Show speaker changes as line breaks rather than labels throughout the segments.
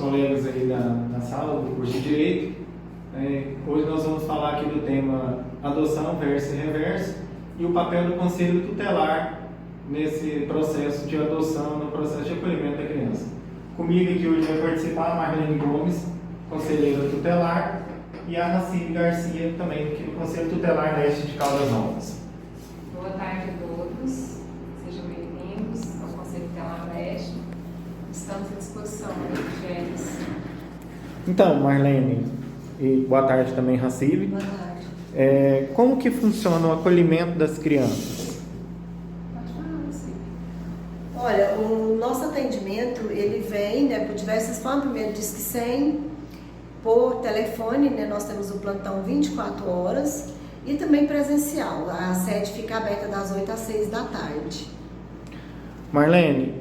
colegas aí da sala do curso de Direito. Hoje nós vamos falar aqui do tema adoção versus reverso e o papel do Conselho Tutelar nesse processo de adoção, no processo de acolhimento da criança. Comigo aqui hoje vai participar a Marlene Gomes, conselheira tutelar, e a Racibe Garcia, também aqui do Conselho Tutelar Leste de Caldas Novas.
Boa tarde a todos, sejam bem-vindos ao Conselho Tutelar Leste. Estamos à disposição, Gélis.
Então, Marlene, e boa tarde também, Racibe.
Boa tarde.
Como que funciona o acolhimento das crianças?
Pode falar, Racibe.
Olha, o nosso atendimento, ele vem por diversas formas. Primeiro, diz que 100 por telefone, nós temos o plantão 24 horas e também presencial. A sede fica aberta das 8 às 6 da tarde.
Marlene,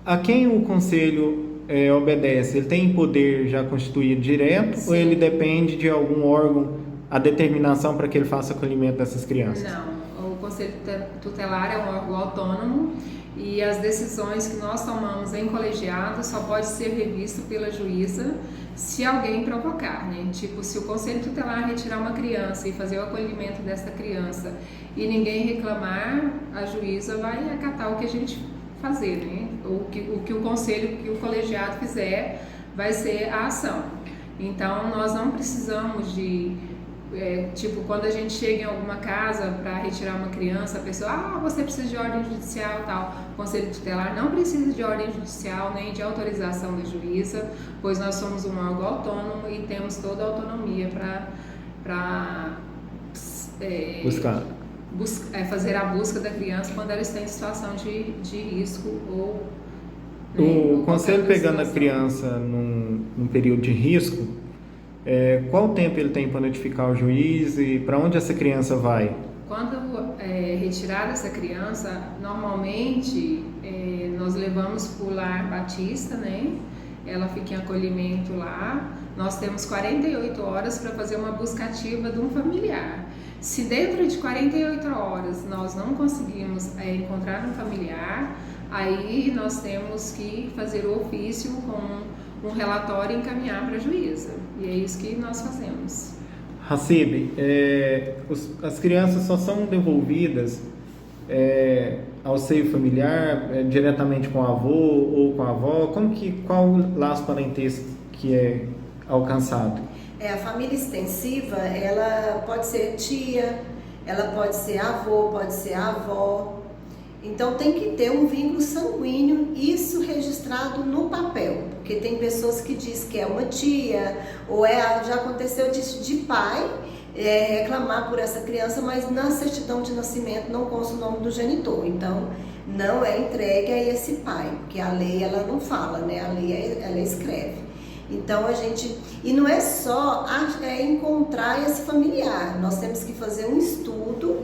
a quem o Conselho obedece? Ele tem poder já constituído direto?
Sim.
Ou ele depende de algum órgão, a determinação para que ele faça acolhimento dessas crianças?
Não, o Conselho Tutelar é um órgão autônomo e as decisões que nós tomamos em colegiado só pode ser revisto pela juíza se alguém provocar, né? Tipo, se o Conselho Tutelar retirar uma criança e fazer o acolhimento dessa criança e ninguém reclamar, a juíza vai acatar o que a gente fazer, né? O que o conselho, que o colegiado fizer, vai ser a ação. Então, nós não precisamos de, quando a gente chega em alguma casa para retirar uma criança, a pessoa, você precisa de ordem judicial e tal. O Conselho Tutelar não precisa de ordem judicial nem de autorização da juíza, pois nós somos um órgão autônomo e temos toda a autonomia para fazer a busca da criança quando ela está em situação de risco ou...
O Conselho pegando a criança num período de risco, qual tempo ele tem para notificar o juiz e para onde essa criança vai?
Quando retirada essa criança, normalmente nós levamos para o Lar Batista, né? Ela fica em acolhimento lá. Nós temos 48 horas para fazer uma busca ativa de um familiar. Se dentro de 48 horas nós não conseguimos encontrar um familiar, aí nós temos que fazer o ofício com um relatório e encaminhar para a juíza. E é isso que nós fazemos.
Racibe, as crianças só são devolvidas ao seio familiar, diretamente com o avô ou com a avó? Qual o laço parentesco que é alcançado?
A família extensiva, ela pode ser tia, ela pode ser avô, pode ser avó. Então tem que ter um vínculo sanguíneo, isso registrado no papel, porque tem pessoas que dizem que é uma tia, ou já aconteceu de pai reclamar por essa criança, mas na certidão de nascimento não consta o nome do genitor, então não é entregue a esse pai, porque a lei ela não fala, né? A lei ela escreve. Então e não é só encontrar esse familiar, nós temos que fazer um estudo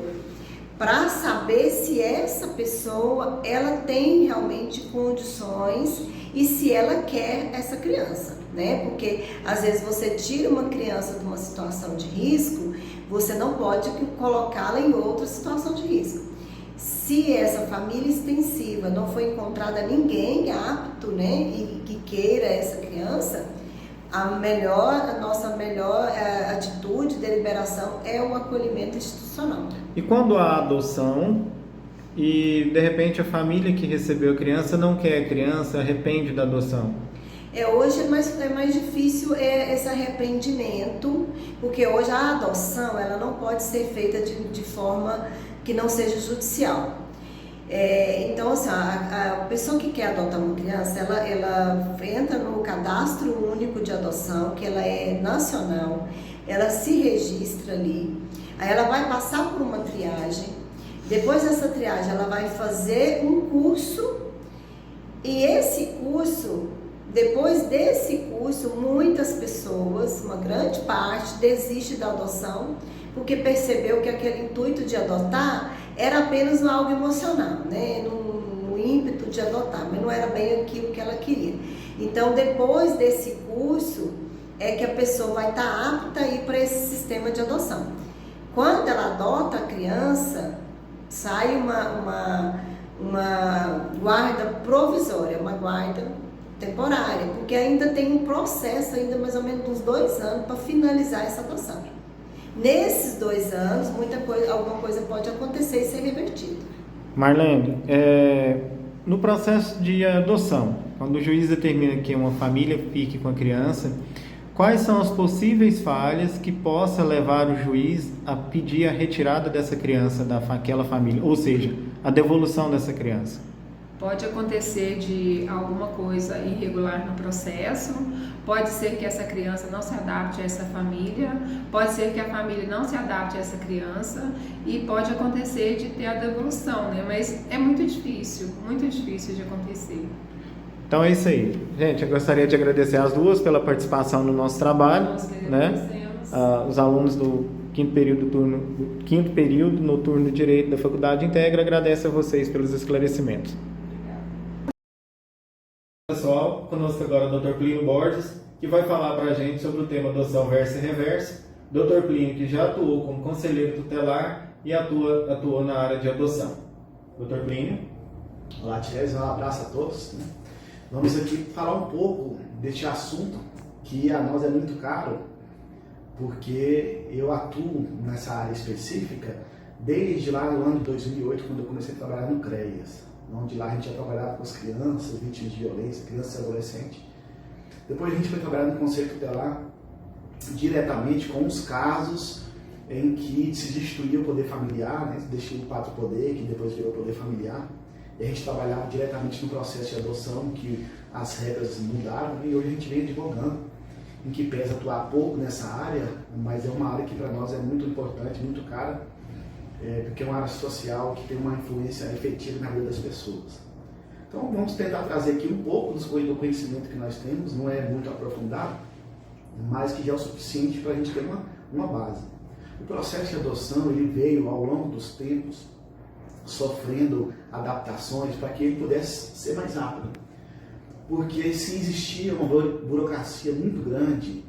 para saber se essa pessoa ela tem realmente condições e se ela quer essa criança, né? Porque às vezes você tira uma criança de uma situação de risco, você não pode colocá-la em outra situação de risco. Se essa família extensiva não foi encontrada ninguém apto, né, e que queira essa criança, a nossa melhor atitude, deliberação é o acolhimento institucional.
E quando há adoção e de repente a família que recebeu a criança não quer a criança, arrepende da adoção?
Hoje é mais difícil esse arrependimento, porque hoje a adoção ela não pode ser feita de forma que não seja judicial. Então, assim, a pessoa que quer adotar uma criança, ela entra no cadastro único de adoção, que ela é nacional, ela se registra ali, aí ela vai passar por uma triagem, depois dessa triagem ela vai fazer um curso, e depois desse curso, muitas pessoas, uma grande parte, desiste da adoção, porque percebeu que aquele intuito de adotar era apenas algo emocional, né? No ímpeto de adotar, mas não era bem aquilo que ela queria. Então, depois desse curso, é que a pessoa vai estar apta a ir para esse sistema de adoção. Quando ela adota a criança, sai uma guarda provisória, uma guarda temporária, porque ainda tem um processo, ainda mais ou menos uns 2 anos, para finalizar essa adoção. Nesses 2 anos, alguma coisa pode acontecer e ser revertido.
Marlene, no processo de adoção, quando o juiz determina que uma família fique com a criança, quais são as possíveis falhas que possa levar o juiz a pedir a retirada dessa criança daquela família, ou seja, a devolução dessa criança?
Pode acontecer de alguma coisa irregular no processo, pode ser que essa criança não se adapte a essa família, pode ser que a família não se adapte a essa criança e pode acontecer de ter a devolução, né? Mas é muito difícil de acontecer.
Então é isso aí. Gente, eu gostaria de agradecer as duas pela participação no nosso trabalho.
Nós que
né?
agradecemos.
Os alunos do quinto período noturno de Direito da Faculdade Integra agradecem a vocês pelos esclarecimentos. Pessoal, conosco agora o Dr. Plínio Borges, que vai falar para a gente sobre o tema adoção versus reverso. Dr. Plínio, que já atuou como conselheiro tutelar e atuou na área de adoção. Dr. Plínio.
Olá, Thierry, um abraço a todos. Vamos aqui falar um pouco deste assunto que a nós é muito caro, porque eu atuo nessa área específica desde lá no ano de 2008, quando eu comecei a trabalhar no CREAS. Onde lá a gente já trabalhava com as crianças, vítimas de violência, crianças e adolescentes. Depois a gente foi trabalhar no Conselho Tutelar diretamente com os casos em que se destruía o poder familiar, né? Se destruía o pátrio poder, que depois virou poder familiar. E a gente trabalhava diretamente no processo de adoção, que as regras mudaram, e hoje a gente vem advogando, em que pesa atuar pouco nessa área, mas é uma área que para nós é muito importante, muito cara, porque é uma área social que tem uma influência efetiva na vida das pessoas. Então vamos tentar trazer aqui um pouco do conhecimento que nós temos, não é muito aprofundado, mas que já é o suficiente para a gente ter uma base. O processo de adoção ele veio ao longo dos tempos sofrendo adaptações para que ele pudesse ser mais rápido. Porque se existia uma burocracia muito grande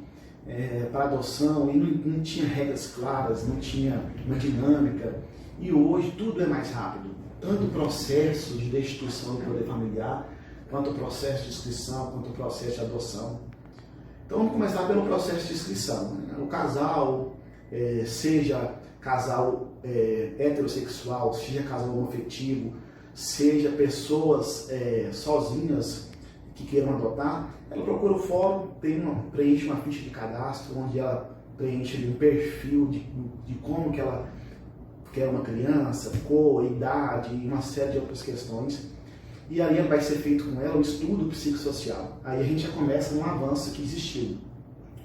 para adoção e não tinha regras claras, não tinha uma dinâmica, e hoje tudo é mais rápido. Tanto o processo de destituição do poder familiar, quanto o processo de inscrição, quanto o processo de adoção. Então vamos começar pelo processo de inscrição. O casal, seja casal heterossexual, seja casal homoafetivo, seja pessoas sozinhas que queiram adotar, ela procura o fórum, preenche uma ficha de cadastro, onde ela preenche um perfil de como que ela quer uma criança, cor, idade e uma série de outras questões. E aí vai ser feito com ela um estudo psicossocial. Aí a gente já começa num avanço que existiu.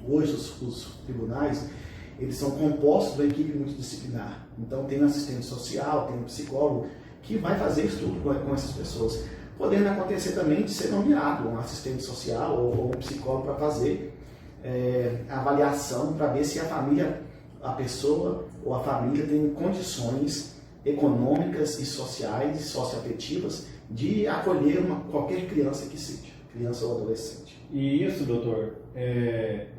Hoje os tribunais eles são compostos de uma equipe multidisciplinar. Então tem um assistente social, tem um psicólogo que vai fazer estudo com essas pessoas. Podendo acontecer também de ser nomeado um assistente social ou um psicólogo para fazer a avaliação para ver se a pessoa ou a família tem condições econômicas e sociais e socioafetivas de acolher qualquer criança que seja, criança ou adolescente.
E isso, doutor,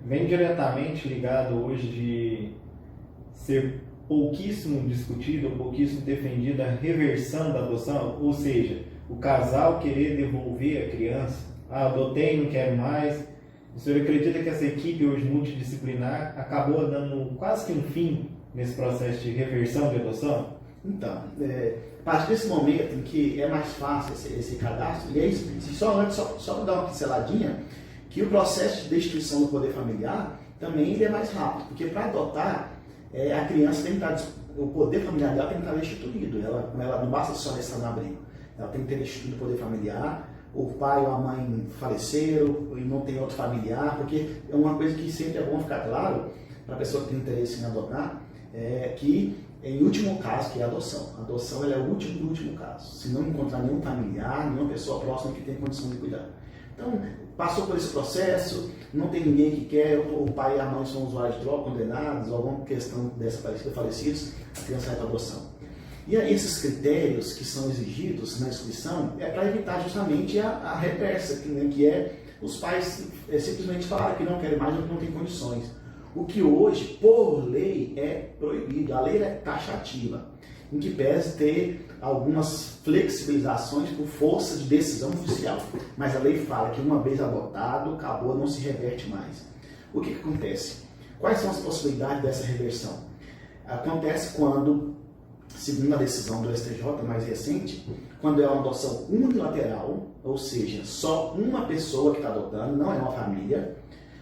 vem diretamente ligado hoje de ser pouquíssimo discutido, pouquíssimo defendido a reversão da adoção, ou seja, o casal querer devolver a criança, adotei, não quero mais. O senhor acredita que essa equipe hoje multidisciplinar acabou dando quase que um fim nesse processo de reversão de adoção?
Então, a partir desse momento em que é mais fácil esse cadastro, e aí, só para dar uma pinceladinha, que o processo de destituição do poder familiar também ele é mais rápido, porque para adotar, a criança tem que estar, o poder familiar dela tem que estar destituído, ela não basta só estar no abrigo, ela tem que ter destituído o poder familiar, o pai ou a mãe faleceram e não tem outro familiar, porque é uma coisa que sempre é bom ficar claro para a pessoa que tem interesse em adotar, que em último caso, que é a adoção. A adoção ela é o último do último caso. Se não encontrar nenhum familiar, nenhuma pessoa próxima que tenha condição de cuidar. Então, passou por esse processo, não tem ninguém que quer, o pai e a mãe são usuários de droga, condenados, alguma questão dessa parecida, falecidos, a criança vai para adoção. E aí, esses critérios que são exigidos na inscrição é para evitar justamente a reversa, que é os pais simplesmente falarem que não querem mais ou que não têm condições. O que hoje, por lei, é proibido. A lei é taxativa, em que pese ter algumas flexibilizações por força de decisão judicial, mas a lei fala que uma vez adotado, acabou, não se reverte mais. O que acontece? Quais são as possibilidades dessa reversão? Acontece quando, segundo a decisão do STJ mais recente, quando é uma adoção unilateral, ou seja, só uma pessoa que está adotando, não é uma família,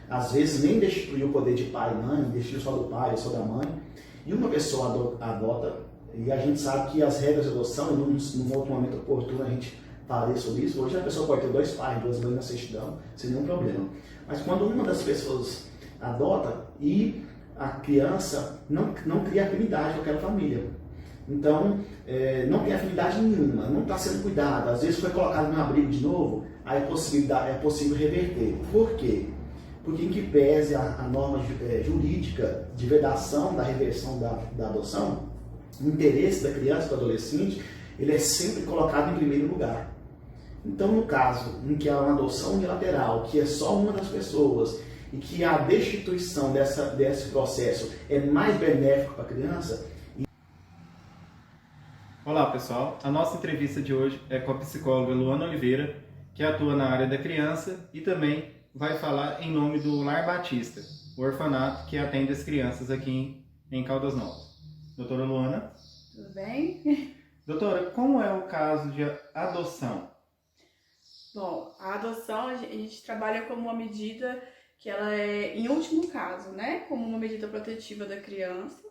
às vezes nem destituiu o poder de pai e mãe, destituiu só do pai ou só da mãe, e uma pessoa adota, e a gente sabe que as regras de adoção, e num outro momento oportuno a gente falaria sobre isso, hoje a pessoa pode ter 2 pais, 2 mães na certidão, sem nenhum problema. Mas quando uma das pessoas adota e a criança não cria afinidade com aquela família, então não tem afinidade nenhuma, não está sendo cuidada, às vezes foi colocado no abrigo de novo, aí é possível reverter. Por quê? Porque em que pese a norma jurídica de vedação da reversão da adoção, o interesse da criança e do adolescente, ele é sempre colocado em primeiro lugar. Então, no caso em que há uma adoção unilateral, que é só uma das pessoas, e que a destituição desse processo é mais benéfico para a criança.
Olá pessoal, a nossa entrevista de hoje é com a psicóloga Luana Oliveira, que atua na área da criança e também vai falar em nome do Lar Batista, o orfanato que atende as crianças aqui em Caldas Novas. Doutora Luana?
Tudo bem?
Doutora, como é o caso de adoção?
Bom, a adoção a gente trabalha como uma medida que ela é, em último caso, né? Como uma medida protetiva da criança,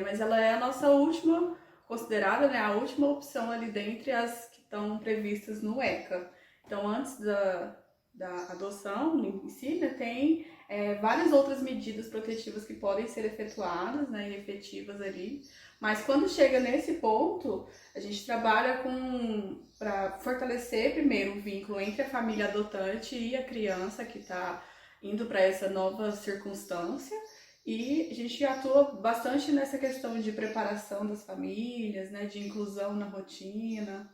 mas ela é a nossa última, considerada, né, a última opção ali dentre as que estão previstas no ECA. Então, antes da adoção em si, né, tem várias outras medidas protetivas que podem ser efetuadas, né, e efetivas ali. Mas quando chega nesse ponto, a gente trabalha para fortalecer primeiro o vínculo entre a família adotante e a criança que está indo para essa nova circunstância. E a gente atua bastante nessa questão de preparação das famílias, né, de inclusão na rotina.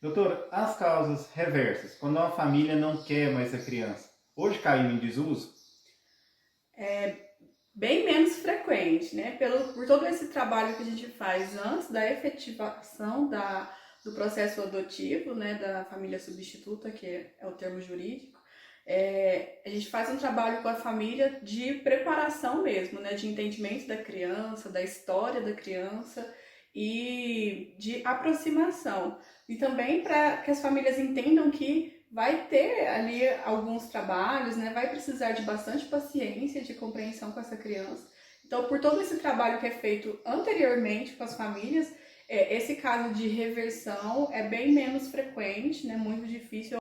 Doutora, as causas reversas, quando uma família não quer mais a criança, hoje caiu em desuso?
Bem menos frequente, né? Por todo esse trabalho que a gente faz antes da efetivação do processo adotivo, né, da família substituta, que é o termo jurídico, a gente faz um trabalho com a família de preparação mesmo, né, de entendimento da criança, da história da criança e de aproximação. E também para que as famílias entendam que vai ter ali alguns trabalhos, né? Vai precisar de bastante paciência, de compreensão com essa criança. Então, por todo esse trabalho que é feito anteriormente com as famílias, esse caso de reversão é bem menos frequente, né? Muito difícil.